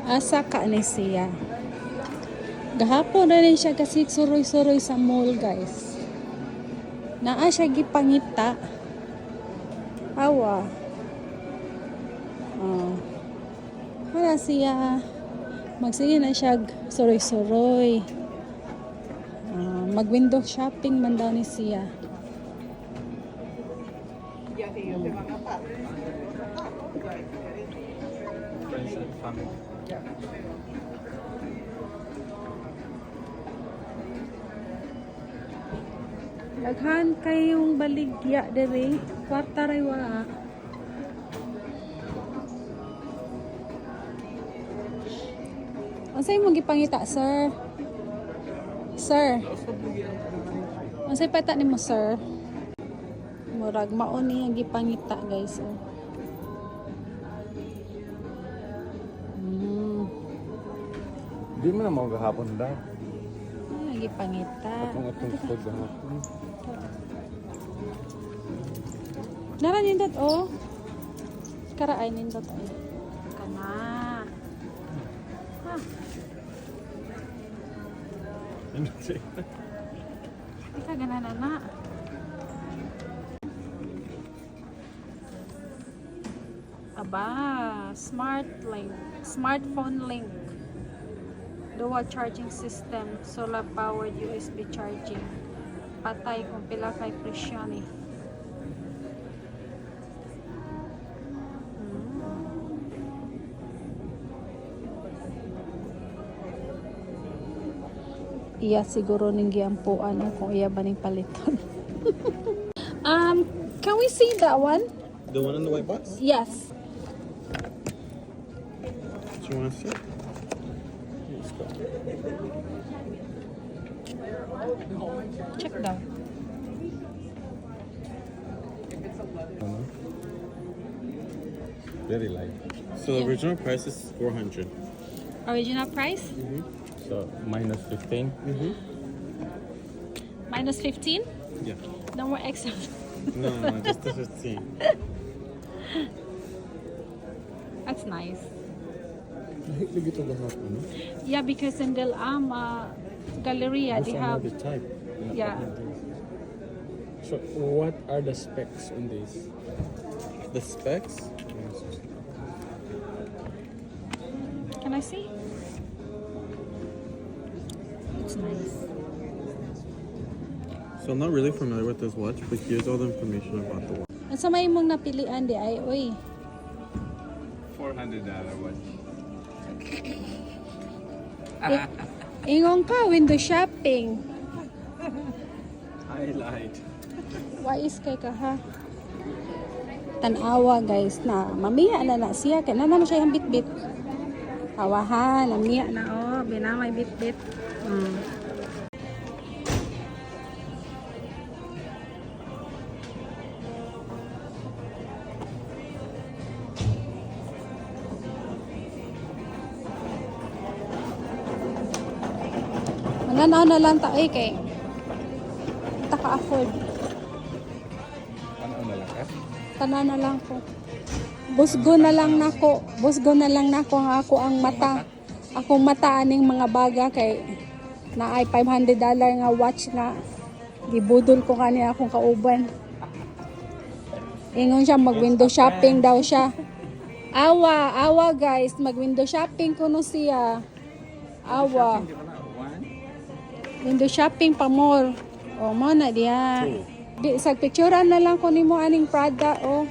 Asa ka ni siya. Gahapon na rin siya kasi suroy-suroy sa mall, guys. Naa siya gipangita. Awa. Para siya. Magsige na siya suroy-suroy. Mag-window shopping man daw ni siya. Friends and family. Daghan kayong baligya dere. Kwarta ray wa. Unsay mo gipangita, sir? Sir. Unsay pata nimo, sir? Murag mao ni ang gipangita, guys. Oh. Di mo na mga gahapon daw. Gipangita. Atong food gahapon. Nara nindot, oh. Karaay nindot, oh. Kana. Ha. Ika ganana na. Aba, smartphone link. Dual charging system, solar powered USB charging. Patay kung pila kay presyon eh. Iya siguro ning giampuan kung iya ba ning paliton. Can we see that one? The one in the white box? Yes. Do you want to see? Let's go. Check down. Very light. So the original price is 400. Original price? So minus 15. Minus 15? Yeah. No more extra. No, just the 15. That's nice. Look at the gahapon. Yeah, because in Del Galleria they have. The type. Yeah. So what are the specs on this? The specs? Can I see? It's nice. So I'm not really familiar with this watch, but here's all the information about the watch. At sa may mong napilian di ay, uy. $400 watch. Ingon ka, window shopping. Highlight. Wais kay ka ha. Tanawa guys na mamiya na siya kay nana siya yung bitbit. Awahan, namiya na oh, binamay bitbit. Mananaw na lang ta kay taka-afford. Ano na lang eh? Tanan na lang ko. Busgo na lang nako. Busgo na lang nako nga ako ang mata. Akong mata aning mga baga kay na ay $500 nga watch nga gibudol ko kani akong kauban. Ingon siya mag-window shopping daw siya. Awa guys, mag-window shopping kuno siya. Awa. Window shopping pa more. O mo na diya. Di sa picturean na lang ko nimo aning Prada oh.